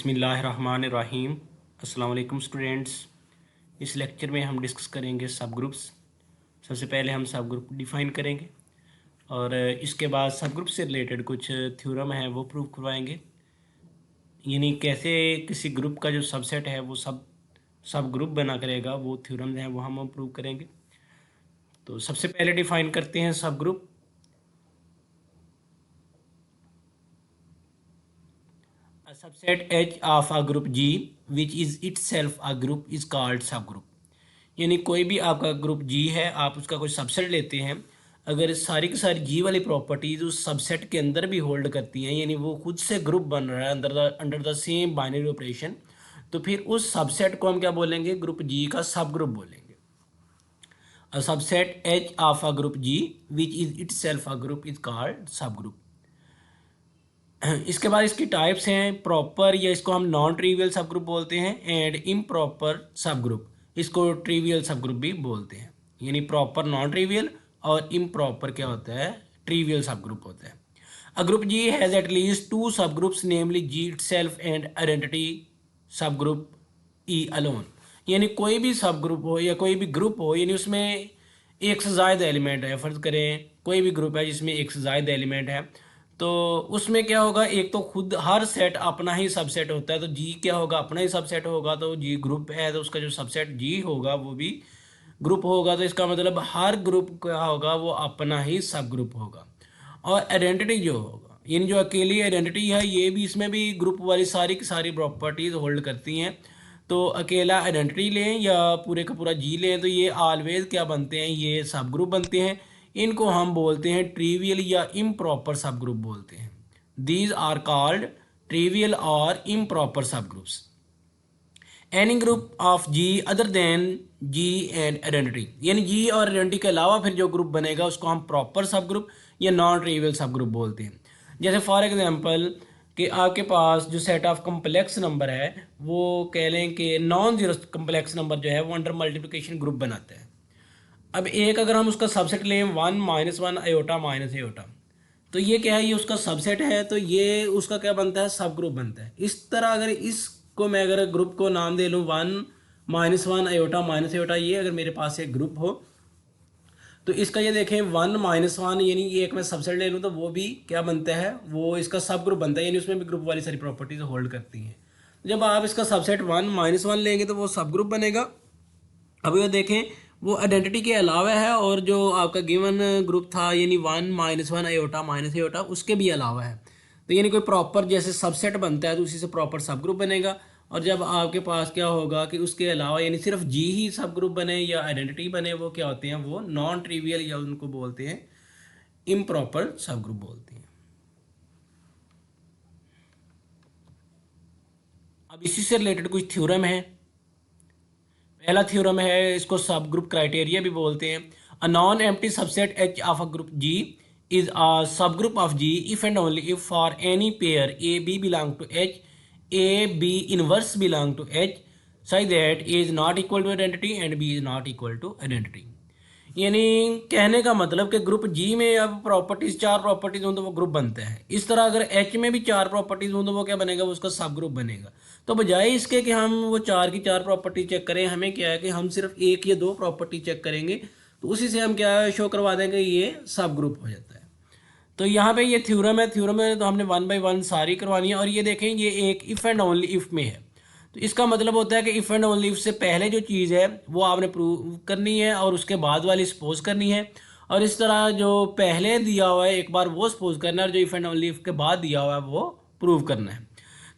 बिस्मिल्लाहिर्रहमानिर्रहीम। अस्सलाम वालेकुम स्टूडेंट्स। इस लेक्चर में हम डिस्कस करेंगे सब ग्रुप्स। सबसे पहले हम सब ग्रुप डिफ़ाइन करेंगे और इसके बाद सब ग्रुप से रिलेटेड कुछ थ्योरम है वो प्रूव करवाएंगे, यानी कैसे किसी ग्रुप का जो सबसेट है वो सब ग्रुप बना करेगा, वो थ्योरम है वो हम प्रूव करेंगे। तो सबसे पहले डिफ़ाइन करते हैं सब group. A subset H of a group G which is itself a group is called subgroup। यानी कोई भी आपका ग्रुप G है, आप उसका कोई सबसेट लेते हैं, अगर सारी की सारी G वाली प्रॉपर्टीज उस सबसेट के अंदर भी होल्ड करती हैं, यानी वो खुद से ग्रुप बन रहा है under the same binary operation, तो फिर उस सबसेट को हम क्या बोलेंगे? ग्रुप G का सब ग्रुप बोलेंगे। A subset H of a group G which is itself a group is called subgroup। इसके बाद इसकी टाइप्स हैं प्रॉपर, या इसको हम नॉन ट्रिवियल सब ग्रुप बोलते हैं, एंड इम्प्रॉपर सब ग्रुप, इसको ट्रिवियल सब ग्रुप भी बोलते हैं। यानी प्रॉपर नॉन ट्रिवियल और इम्प्रॉपर क्या होता है? ट्रिवियल सब ग्रुप होता है। A group G has at least two subgroups, namely G itself and identity subgroup e alone. यानी कोई भी सब ग्रुप हो या कोई भी ग्रुप हो, यानी उसमें एक से ज़्यादा एलिमेंट है। फ़र्ज़ करें कोई भी ग्रुप है जिसमें एक से ज़्यादा एलिमेंट है, तो उसमें क्या होगा? एक तो खुद हर सेट अपना ही सबसेट होता है, तो जी क्या होगा? अपना ही सबसेट होगा। तो जी ग्रुप है तो उसका जो सबसेट जी होगा वो भी ग्रुप होगा। तो इसका मतलब हर ग्रुप क्या होगा? वो अपना ही सब ग्रुप होगा। और आइडेंटिटी जो होगा, इन जो अकेली आइडेंटिटी है, ये भी इसमें भी ग्रुप वाली सारी की सारी प्रॉपर्टीज होल्ड करती हैं। तो अकेला आइडेंटिटी लें या पूरे का पूरा जी लें, तो ये ऑलवेज क्या बनते हैं? ये सब ग्रुप बनते हैं। इनको हम बोलते हैं ट्रिवियल या इम्प्रॉपर सब ग्रुप बोलते हैं। दीज आर कॉल्ड ट्रिवियल और improper sub groups. Any group of G other than G and identity, यानी जी और आइडेंटिटी के अलावा फिर जो ग्रुप बनेगा उसको हम प्रॉपर सब ग्रुप या नॉन ट्रिवियल सब ग्रुप बोलते हैं। जैसे फॉर एग्जांपल कि आपके पास जो सेट ऑफ कम्प्लेक्स नंबर है, वो कह लें कि नॉन जीरो कम्प्लेक्स नंबर जो है वो अंडर मल्टीप्लिकेशन ग्रुप बनाता है। अब एक अगर हम उसका सबसेट लें 1 - 1 आयोटा माइनस आयोटा, तो ये क्या है? ये उसका सबसेट है, तो ये उसका क्या बनता है? सब ग्रुप बनता है। इस तरह अगर इसको मैं अगर ग्रुप को नाम दे लूँ 1 - 1 आयोटा माइनस आयोटा, ये अगर मेरे पास एक ग्रुप हो, तो इसका ये देखें 1 - 1, यानी ये एक मैं सबसेट ले लूँ तो वो भी क्या बनता है? वो इसका सब ग्रुप बनता है, यानी उसमें भी ग्रुप वाली सारी प्रॉपर्टीज होल्ड करती हैं। जब आप इसका सबसेट 1 - 1 लेंगे तो वो सब ग्रुप बनेगा। अब ये देखें वो आइडेंटिटी के अलावा है, और जो आपका गिवन ग्रुप था यानी 1 - 1 आयोटा माइनस आयोटा, उसके भी अलावा है। तो यानी कोई प्रॉपर जैसे सबसेट बनता है तो उसी से प्रॉपर सब ग्रुप बनेगा। और जब आपके पास क्या होगा कि उसके अलावा यानी सिर्फ जी ही सब ग्रुप बने या आइडेंटिटी बने, वो क्या होते हैं? वो नॉन ट्रिवियल या उनको बोलते हैं इम्प्रॉपर सब ग्रुप बोलते हैं। अब इसी से रिलेटेड कुछ थ्योरम है। पहला थ्योरम है, इसको सब ग्रुप क्राइटेरिया भी बोलते हैं। A non empty subset H of a group G is a subgroup of G if and only if for any pair a b belong to H, a b inverse belong to H, such that a is not equal to identity and b is not equal to identity. यानी कहने का मतलब कि group जी में अब properties 4 properties हों तो वो ग्रुप बनता है। इस तरह अगर एच में भी 4 प्रॉपर्टीज हों तो वो क्या बनेगा? वो उसका सब ग्रुप बनेगा। तो बजाय इसके कि हम वो 4 की 4 प्रॉपर्टी चेक करें, हमें क्या है कि हम सिर्फ एक या दो प्रॉपर्टी चेक करेंगे, तो उसी से हम क्या शो करवा देंगे? ये सब ग्रुप हो जाता है। तो यहाँ पे ये थ्योरम है। थ्योरम में तो हमने 1 बाई 1 सारी करवानी है। और ये देखें ये एक इफ़ एंड ओनली इफ़ में है, तो इसका मतलब होता है कि इफ़ एंड ओनली इफ से पहले जो चीज़ है वो आपने प्रूव करनी है और उसके बाद वाली सपोज करनी है। और इस तरह जो पहले दिया हुआ है एक बार वो सपोज करना है, और जो इफ़ एंड ओनली इफ के बाद दिया हुआ है वो प्रूव करना है।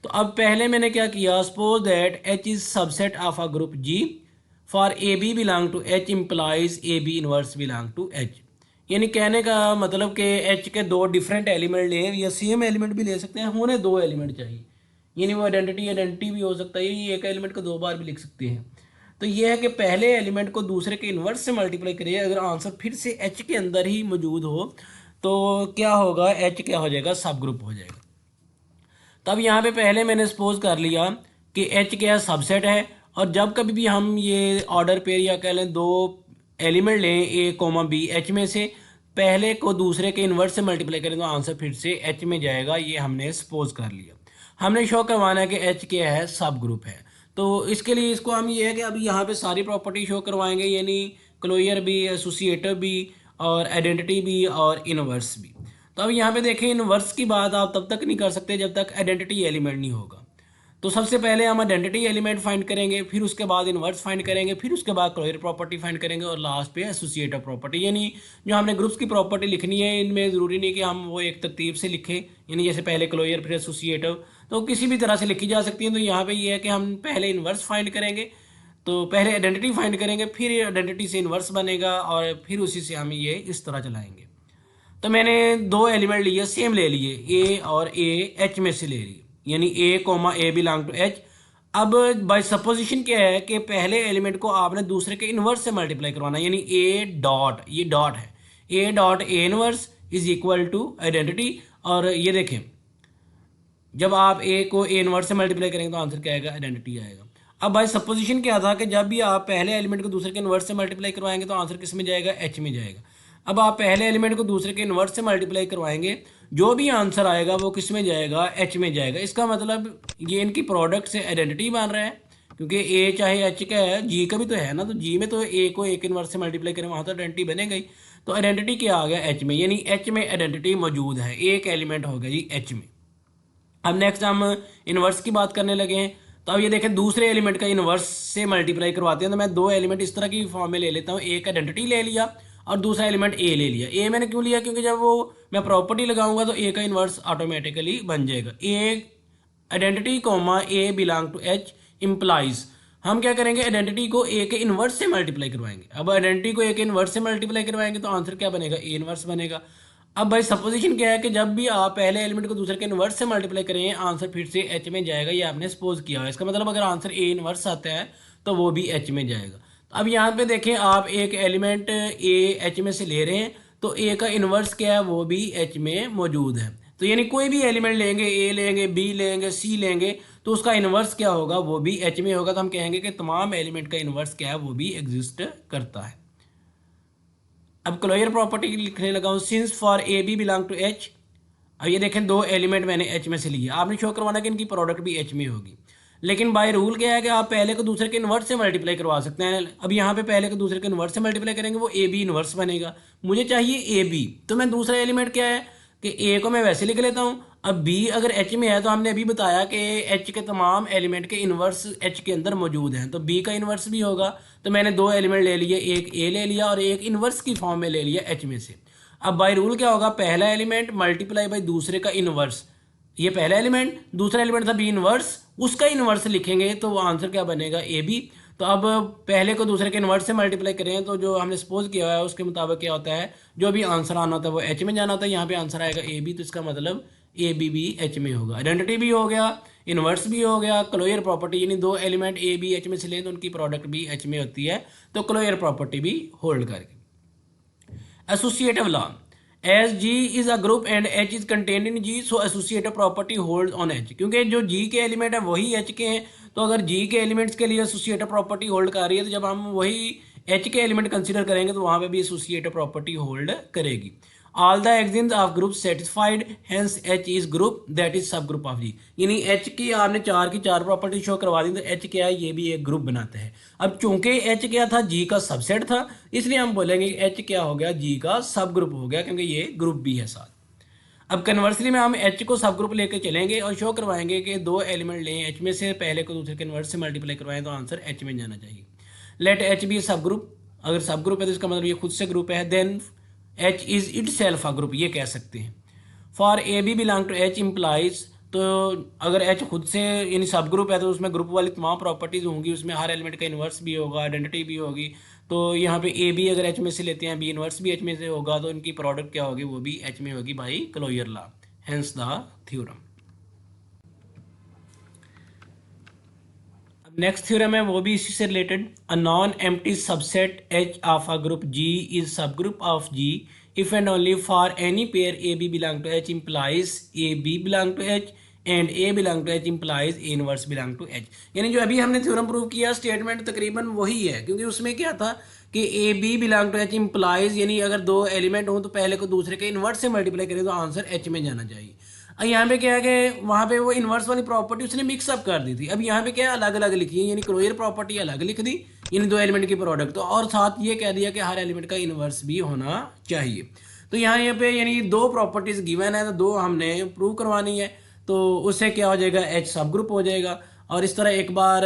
तो अब पहले मैंने क्या किया? Suppose that H is subset of a group G for a b belong to H implies a b inverse belong to H. यानी कहने का मतलब कि एच के दो डिफरेंट एलिमेंट लें या सेम एलिमेंट भी ले सकते हैं, होने दो एलिमेंट चाहिए। यानी वो आइडेंटिटी भी हो सकता है, ये एक एलिमेंट को दो बार भी लिख सकते हैं। तो ये है कि पहले एलिमेंट को दूसरे के इन्वर्स से मल्टीप्लाई करिए, अगर आंसर फिर से एच के अंदर ही मौजूद हो तो क्या होगा? एच क्या हो जाएगा? सब ग्रुप हो जाएगा। तब यहाँ पे पहले मैंने सपोज कर लिया कि एच क्या सबसेट है, और जब कभी भी हम ये ऑर्डर पेयर या कह लें दो एलिमेंट लें ए कोमा बी एच में से, पहले को दूसरे के इन्वर्स से मल्टीप्लाई करें तो आंसर फिर से एच में जाएगा। ये हमने सपोज कर लिया। हमने शो करवाना है कि एच क्या है, सब ग्रुप है। तो इसके लिए इसको हम ये है कि अभी यहाँ पे सारी प्रॉपर्टी शो करवाएंगे, यानी क्लोजर भी, एसोसिएटिव भी, और आइडेंटिटी भी, और इनवर्स भी। तो अब यहाँ पे देखें, इनवर्स की बात आप तब तक नहीं कर सकते जब तक आइडेंटिटी एलिमेंट नहीं होगा। तो सबसे पहले हम आइडेंटिटी एलिमेंट फाइंड करेंगे, फिर उसके बाद इनवर्स फाइंड करेंगे, फिर उसके बाद क्लोजर प्रॉपर्टी फाइंड करेंगे, और लास्ट पे एसोसिएटिव प्रॉपर्टी। यानी जो हमने ग्रुप्स की प्रॉपर्टी लिखनी है, इनमें ज़रूरी नहीं कि हम वो एक तरतीब से लिखें, यानी जैसे पहले क्लोजर फिर एसोसिएटिव, तो किसी भी तरह से लिखी जा सकती है। तो यहाँ पे ये है कि हम पहले इनवर्स फाइंड करेंगे, तो पहले आइडेंटिटी फाइंड करेंगे, फिर आइडेंटिटी से इनवर्स बनेगा, और फिर उसी से हम ये इस तरह चलाएंगे। तो मैंने दो एलिमेंट लिए, सेम ले लिए, ए और ए एच में से ले लिए, यानी a comma a belong to H. अब बाय सपोजिशन क्या है कि पहले एलिमेंट को आपने दूसरे के इनवर्स से मल्टीप्लाई करवाना है, यानी ए डॉट, ये डॉट है, a dot a inverse is equal to identity. और ये देखें, जब आप ए को ए इनवर्स से मल्टीप्लाई करेंगे तो आंसर क्या आएगा, आइडेंटिटी आएगा। अब बाय सपोजिशन क्या था कि जब भी आप पहले एलिमेंट को दूसरे के इनवर्स से मल्टीप्लाई करवाएंगे तो आंसर किस में जाएगा, एच में जाएगा। अब आप पहले एलिमेंट को दूसरे के इनवर्स से मल्टीप्लाई करवाएंगे, जो भी आंसर आएगा वो किस में जाएगा, एच में जाएगा। इसका मतलब ये इनकी प्रोडक्ट से आइडेंटिटी बन रहा है, क्योंकि ए चाहे एच का है, जी का भी तो है ना, तो जी में तो ए को एक इनवर्स से मल्टीप्लाई करें, वहाँ तो आइडेंटिटी बनेगा ही। तो आइडेंटिटी क्या आ गया, एच में, यानी एच में आइडेंटिटी मौजूद है, एक एलिमेंट हो गया जी एच में। अब नेक्स्ट हम इनवर्स की बात करने लगे हैं। तो अब ये देखें, दूसरे एलिमेंट का इनवर्स से मल्टीप्लाई करवाते हैं। तो मैं दो एलिमेंट इस तरह की फॉर्म में ले लेता हूँ, एक आइडेंटिटी ले लिया और दूसरा एलिमेंट ए ले लिया। ए मैंने क्यों लिया, क्योंकि जब वो मैं प्रॉपर्टी लगाऊंगा तो ए का इनवर्स ऑटोमेटिकली बन जाएगा। A identity comma a belong to H implies, हम क्या करेंगे, आइडेंटिटी को ए के इनवर्स से मल्टीप्लाई करवाएंगे। अब आइडेंटिटी को ए के इनवर्स से मल्टीप्लाई करवाएंगे तो आंसर क्या बनेगा, ए इनवर्स बनेगा। अब भाई सपोजिशन क्या है कि जब भी आप पहले एलिमेंट को दूसरे के इनवर्स से मल्टीप्लाई करेंगे, आंसर फिर से एच में जाएगा, ये आपने सपोज किया है। इसका मतलब अगर आंसर ए इनवर्स आता है तो वो भी एच में जाएगा। तो अब यहाँ पे देखें, आप एक एलिमेंट ए एच में से ले रहे हैं, तो ए का इनवर्स क्या है, वो भी एच में मौजूद है। तो यानी कोई भी एलिमेंट लेंगे, ए लेंगे, बी लेंगे, सी लेंगे, तो उसका इनवर्स क्या होगा, वो भी एच में होगा। तो हम कहेंगे कि तमाम एलिमेंट का इनवर्स क्या है, वो भी एग्जिस्ट करता है। अब क्लोजर प्रॉपर्टी लिखने लगा हूँ, since for a b belong to H. अब ये देखें, दो एलिमेंट मैंने एच में से लिए, आपने शो करवाना कि इनकी प्रोडक्ट भी एच में होगी। लेकिन बाय रूल क्या है कि आप पहले को दूसरे के इनवर्स से मल्टीप्लाई करवा सकते हैं। अब यहाँ पे पहले को दूसरे के इनवर्स से मल्टीप्लाई करेंगे, वो ए बी इनवर्स बनेगा। मुझे चाहिए ए बी, तो मैं दूसरा एलिमेंट क्या है कि ए को मैं वैसे लिख लेता हूँ। अब बी अगर एच में है, तो हमने अभी बताया कि एच के तमाम एलिमेंट के इनवर्स एच के अंदर मौजूद हैं, तो बी का इनवर्स भी होगा। तो मैंने दो एलिमेंट ले लिए, एक ए ले लिया और एक इनवर्स की फॉर्म में ले लिया एच में से। अब बाय रूल क्या होगा, पहला एलिमेंट मल्टीप्लाई बाय दूसरे का इनवर्स, ये पहला एलिमेंट, दूसरा एलिमेंट था बी इनवर्स, उसका इनवर्स लिखेंगे तो वो आंसर क्या बनेगा, ए बी। तो अब पहले को दूसरे के इनवर्स से मल्टीप्लाई करें, तो जो हमने सपोज किया है उसके मुताबिक क्या होता है, जो भी आंसर आना होता है वो एच में जाना होता है। यहाँ पे आंसर आएगा ए बी, तो इसका मतलब ए बी भी एच में होगा। आइडेंटिटी भी हो गया, इनवर्स भी हो गया, क्लोजर प्रॉपर्टी, यानी दो एलिमेंट ए बी एच में से लें तो उनकी प्रोडक्ट भी एच में होती है, तो क्लोजर प्रॉपर्टी भी होल्ड करके। Associative law, as G is a group and H is contained in G, so associative property hold on H. क्योंकि जो जी के एलिमेंट है वही एच के हैं, तो अगर जी के एलिमेंट्स के लिए एसोसिएटिव प्रॉपर्टी होल्ड कर रही है, तो जब हम वही एच के एलिमेंट कंसीडर करेंगे तो वहाँ पे भी एसोसिएटिव प्रॉपर्टी होल्ड करेगी। All the axioms of group satisfied, hence H is group that is subgroup of जी। यानी एच की आपने चार की चार प्रॉपर्टी शो करवा दी, तो एच क्या है, ये भी एक ग्रुप बनाता है। अब चूंकि एच क्या था, जी का सबसेट था, इसलिए हम बोलेंगे एच क्या हो गया, जी का सब ग्रुप हो गया, क्योंकि ये ग्रुप भी है साथ। अब कन्वर्सली में हम एच को सब ग्रुप लेकर चलेंगे और शो करवाएंगे कि दो एलिमेंट लें एच में से, पहले को दूसरे कन्वर्स से मल्टीप्लाई करवाएं तो आंसर एच में जाना चाहिए। Late H be subgroup, अगर सब ग्रुप है तो इसका मतलब ये खुद से ग्रुप है, then H is itself a group, ये कह सकते हैं। For a b belong to H implies, तो अगर एच खुद से यानी सब ग्रुप है तो उसमें ग्रुप वाली तमाम प्रॉपर्टीज होंगी, उसमें हर एलिमेंट का इन्वर्स भी होगा, आइडेंटिटी भी होगी। तो यहाँ पे ए बी अगर एच में से लेते हैं, बी इन्वर्स भी एच में से होगा, तो इनकी प्रोडक्ट क्या होगी, वो भी एच में होगी by closure law, hence the theorem. Next theorem है वो भी इसी से related. A non empty subset H of a group G is subgroup of G if and only for any pair a b belong to H implies a b belong to H and a belong to H implies a inverse belong to H. यानी जो अभी हमने theorem prove किया, statement तकरीबन वही है, क्योंकि उसमें क्या था कि a b belong to H implies, यानी अगर दो एलिमेंट हो तो पहले को दूसरे के इनवर्स से मल्टीप्लाई करें तो आंसर एच में जाना चाहिए। अब यहाँ पे क्या है कि वहाँ पे वो इन्वर्स वाली प्रॉपर्टी उसने मिक्सअप कर दी थी, अब यहाँ पे क्या है अलग अलग लिखी है, यानी क्लोजर प्रॉपर्टी अलग लिख दी इन दो एलिमेंट की प्रोडक्ट, तो और साथ ये कह दिया कि हर एलिमेंट का इन्वर्स भी होना चाहिए। तो यहाँ पे यानी दो प्रॉपर्टीज गिवन है, तो दो हमने प्रूव करवानी है, तो उससे क्या हो जाएगा, एच सब ग्रुप हो जाएगा। और इस तरह एक बार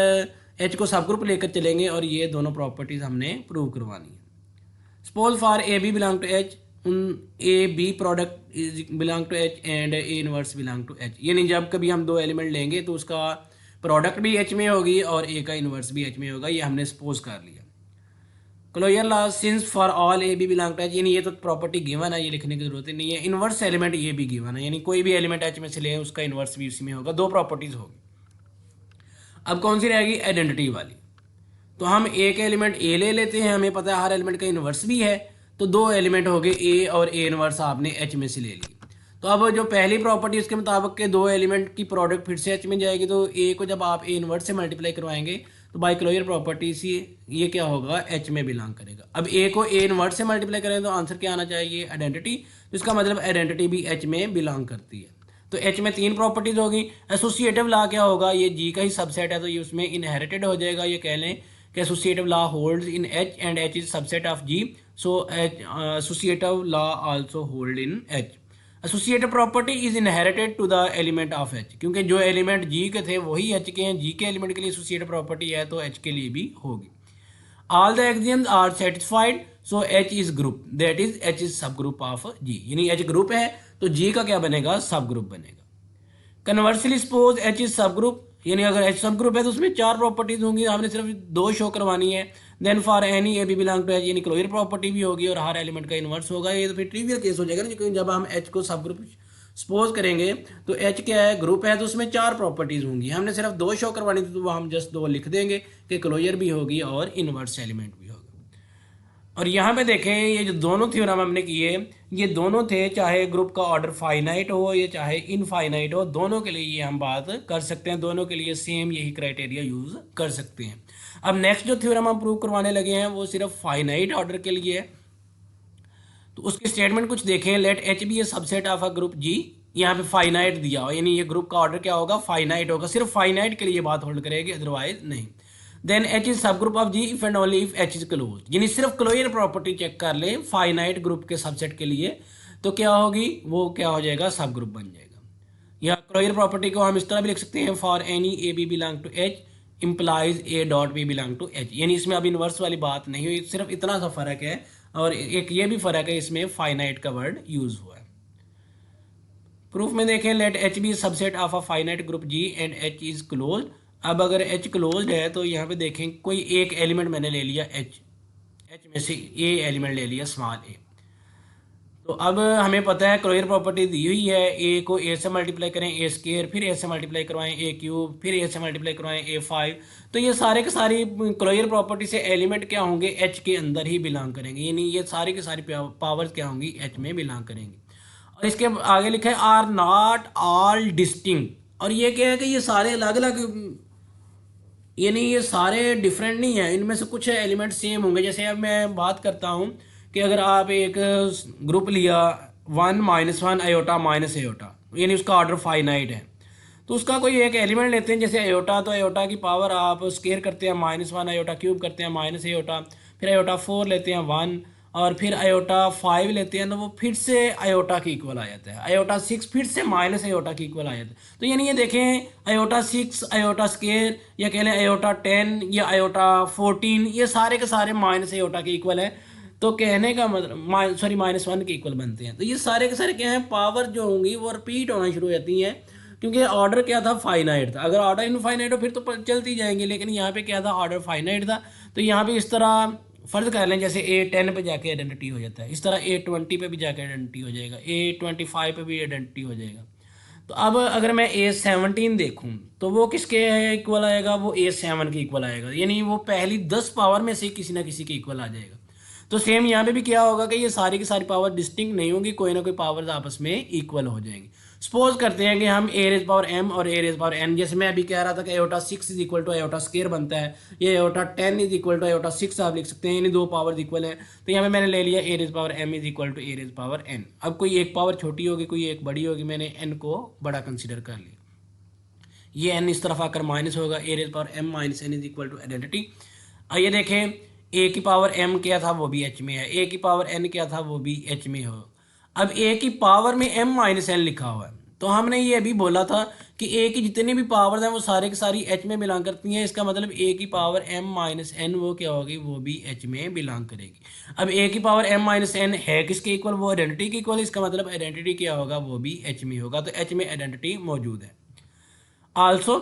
एच को सब ग्रुप लेकर चलेंगे और ये दोनों प्रॉपर्टीज हमने प्रूव करवानी है। Suppose for a b belong to H, a b product is belong to H and a inverse belong to H, यानी जब कभी हम दो एलिमेंट लेंगे तो उसका प्रोडक्ट भी एच में होगी और ए का इनवर्स भी एच में होगा, ये हमने सपोज कर लिया। Closure law since for all a b belong to H, यानी ये तो प्रॉपर्टी गिवन है, ये लिखने की जरूरत ही नहीं है। इनवर्स एलिमेंट ये भी गिवन है, यानी कोई भी एलिमेंट एच में से ले उसका इनवर्स भी उसी में होगा, दो प्रॉपर्टीज होगी। अब कौन सी रहेगी, आइडेंटिटी वाली। तो हम एक एलिमेंट ए ले लेते हैं, हमें पता है हर एलिमेंट का इन्वर्स भी है, तो दो एलिमेंट हो गए ए और ए इन्वर्स आपने एच में से ले ली। तो अब जो पहली प्रॉपर्टी उसके मुताबिक के दो एलिमेंट की प्रोडक्ट फिर से एच में जाएगी, तो ए को जब आप ए इन्वर्स से मल्टीप्लाई करवाएंगे तो बाई क्लोजर प्रॉपर्टी से ये क्या होगा, एच में बिलोंग करेगा। अब ए को ए इन्वर्स से मल्टीप्लाई करें तो आंसर क्या आना चाहिए, आइडेंटिटी, तो इसका मतलब आइडेंटिटी भी एच में बिलोंग करती है। तो एच में तीन प्रॉपर्टीज होगी। एसोसिएटिव लॉ क्या होगा, ये जी का ही सबसेट है तो ये उसमें इनहेरिटेड हो जाएगा, ये कह लें कि associative law holds in H and H is subset of G, so associative law also hold in H. Associative property is inherited to the element of H, क्योंकि जो एलिमेंट G के थे वही H के हैं, G के element के लिए associative property है तो H के लिए भी होगी। All the axioms are satisfied, so H is group, that is H is subgroup of G, यानी H ग्रुप है तो G का क्या बनेगा, सब ग्रुप बनेगा। कन्वर्सली सपोज एच इज सब ग्रुप, यानी अगर एच सब ग्रुप है तो उसमें चार प्रॉपर्टीज होंगी, हमने सिर्फ दो शो करवानी है। Then for any a b belong to H, यानी क्लोजर प्रॉपर्टी भी होगी और हर एलिमेंट का इन्वर्स होगा, ये तो फिर ट्रिवियल केस हो जाएगा ना, क्योंकि जब हम एच को सब ग्रुप सपोज करेंगे तो एच क्या है, ग्रुप है, तो उसमें चार प्रॉपर्टीज होंगी, हमने सिर्फ दो शो करवानी थी तो वो हम जस्ट दो लिख देंगे कि क्लोजर भी होगी और इन्वर्स एलिमेंट भी होगा। और यहाँ पे देखें ये जो दोनों थ्योरम हमने किए, ये दोनों थे, चाहे ग्रुप का ऑर्डर फाइनाइट हो या चाहे इनफाइनाइट हो, दोनों के लिए ये हम बात कर सकते हैं, दोनों के लिए सेम यही क्राइटेरिया यूज कर सकते हैं। अब नेक्स्ट जो थ्योरम हम प्रूव करवाने लगे हैं वो सिर्फ फाइनाइट ऑर्डर के लिए है, तो उसकी स्टेटमेंट कुछ देखें। Let H be a subset of a group G, यहाँ पे फाइनाइट दिया हो, यानी ये ग्रुप का ऑर्डर क्या होगा, फाइनाइट होगा, सिर्फ फाइनाइट के लिए बात होल्ड करेगी, अदरवाइज नहीं। Then H is subgroup of G if and only if H is close, यानी सिर्फ क्लोजर प्रॉपर्टी चेक कर ले फाइनाइट ग्रुप के सबसेट के लिए, तो क्या होगी, वो क्या हो जाएगा, सब ग्रुप बन जाएगा। या क्लोजर प्रॉपर्टी को हम इस तरह भी लिख सकते हैं, for any a b belong to H implies a dot b belong to H, यानी इसमें अब इनवर्स वाली बात नहीं हुई, सिर्फ इतना सा फर्क है, और एक ये भी फर्क है इसमें फाइनाइट का वर्ड यूज हुआ है। प्रूफ में देखें, let H be subset of a finite group G and H is close. अब अगर एच क्लोज्ड है तो यहाँ पे देखें कोई एक एलिमेंट मैंने ले लिया एच में से ए एलिमेंट ले लिया स्मॉल ए, तो अब हमें पता है क्लोजर प्रॉपर्टी दी हुई है, ए को ए से मल्टीप्लाई करें ए स्केयर, फिर ए से मल्टीप्लाई करवाएं ए क्यूब, फिर ए से मल्टीप्लाई करवाएं ए 5, तो ये सारे के सारी क्लोजर प्रॉपर्टी से एलिमेंट क्या होंगे, एच के अंदर ही बिलोंग करेंगे, यानी ये सारी की सारी पावर्स क्या होंगी, एच में बिलोंग करेंगी। और इसके आगे लिखा है आर नॉट ऑल डिस्टिंक्ट, और ये क्या है कि ये सारे अलग अलग, यानी ये सारे डिफरेंट नहीं है, इनमें से कुछ एलिमेंट सेम होंगे। जैसे अब मैं बात करता हूँ कि अगर आप एक ग्रुप लिया 1 -1 आयोटा माइनस आयोटा, यानी उसका ऑर्डर फाइनाइट है, तो उसका कोई एक एलिमेंट लेते हैं जैसे आयोटा, तो आयोटा की पावर आप स्केयर करते हैं -1, आयोटा क्यूब करते हैं माइनस आयोटा, फिर आयोटा 4 लेते हैं 1, और फिर आयोटा 5 लेते हैं तो वो फिर से आयोटा के इक्वल आ जाता है, आयोटा 6 फिर से माइनस आयोटा के इक्वल आ जाता है। तो यानी ये देखें आयोटा 6 आयोटा स्केयर या कह लें आयोटा 10 या आयोटा 14, ये सारे के सारे माइनस आयोटा के इक्वल है, तो कहने का मतलब सॉरी -1 के इक्वल बनते हैं। तो ये सारे के सारे क्या हैं, पावर जो होंगी वो रिपीट होना शुरू हो जाती हैं, क्योंकि ऑर्डर क्या था, फाइनाइट था। अगर ऑर्डर इनफाइनाइट हो फिर तो चलती जाएंगी, लेकिन यहाँ पे क्या था, ऑर्डर फाइनाइट था। तो यहाँ पे इस तरह फर्ज कर लें जैसे A10 पे जाके आइडेंटिटी हो जाता है, इस तरह A20 पे भी जाके आइडेंटिटी हो जाएगा, A25 पे भी आइडेंटिटी हो जाएगा। तो अब अगर मैं A17 देखूं तो वो किसके इक्वल आएगा, वो A7 के इक्वल आएगा, यानी वो पहली 10 पावर में से किसी ना किसी के इक्वल आ जाएगा। तो सेम यहाँ पे भी क्या होगा कि ये सारी की सारी पावर डिस्टिंक्ट नहीं होंगी, कोई ना कोई पावर्स आपस में इक्वल हो जाएंगी। सपोज करते हैं कि हम ए रेज पावर एम और ए रेज पावर एन, जैसे मैं अभी कह रहा था कि iota 6 is equal to iota square बनता है, ये iota 10 is equal to iota 6 आप लिख सकते हैं, यानी दो पावर्स इक्वल है। तो यहाँ पे मैंने ले लिया a raise power m is equal to a raise power n. अब कोई एक पावर छोटी होगी, कोई एक बड़ी होगी, मैंने एन को बड़ा कंसिडर कर लिया। ये एन इस तरफ आकर माइनस होगा, a raise power m minus n is equal to identity. आइए देखें, ए की पावर एम क्या था वो भी एच में है, ए की पावर एन क्या था वो भी एच में हो। अब ए की पावर में एम माइनस एन लिखा हुआ है, तो हमने ये अभी बोला था कि ए की जितनी भी पावर्स हैं वो सारे की सारी एच में बिलोंग करती हैं। इसका मतलब ए की पावर एम माइनस एन वो क्या होगी, वो भी एच में बिलोंग करेगी। अब ए की पावर एम माइनस एन है किसके इक्वल, वो आइडेंटिटी के इक्वल। इसका मतलब आइडेंटिटी क्या होगा, वो भी एच में होगा, तो एच में आइडेंटिटी मौजूद है। आल्सो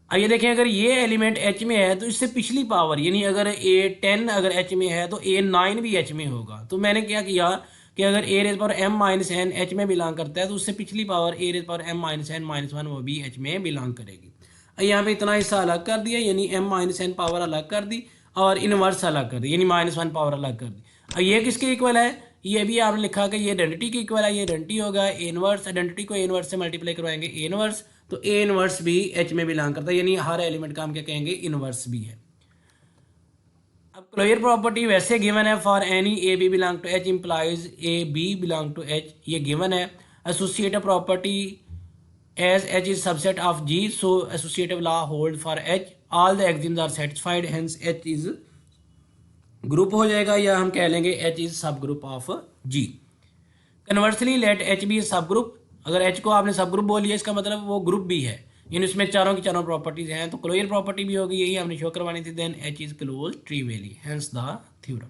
आइए देखें, अगर ये एलिमेंट एच में है तो इससे पिछली पावर, यानी अगर ए 10 अगर एच में है तो ए 9 भी एच में होगा। तो मैंने क्या किया कि अगर a raise power m minus n H में बिलोंग करता है तो उससे पिछली power a raise power m minus n minus one वो भी एच में बिलोंग करेगी। यहाँ पे इतना हिस्सा अलग कर दिया, यानी एम माइनस एन पावर अलग कर दी और इनवर्स अलग कर दी, यानी माइनस वन पावर अलग कर दी। और ये किसके इक्वल है, ये भी आपने लिखा कि ये आइडेंटिटी के इक्वल है, ये आइडेंटिटी होगा ए इनवर्स, आइडेंटिटी को ए इनवर्स से मल्टीप्लाई करवाएंगे ए इनवर्स, तो ए इनवर्स भी एच में बिलोंग करता है, यानी हर एलिमेंट का हम क्या कहेंगे, इनवर्स भी है। अब क्लोजर प्रॉपर्टी वैसे गिवन है, for any a b belong to H implies a b belong to H, ये गिवन है। Associative property as H is subset of G, so associative law hold for H, all the axioms are satisfied, hence H is group हो जाएगा, या हम कह लेंगे H is subgroup of G. Conversely let H be subgroup, अगर H को आपने सब ग्रुप बोल लिया इसका मतलब वो ग्रुप भी है, यानी उसमें चारों की चारों प्रॉपर्टीज हैं, तो क्लोजर प्रॉपर्टी भी होगी, यही हमने शो करवानी थी। Then H is close trivially, hence the theorem.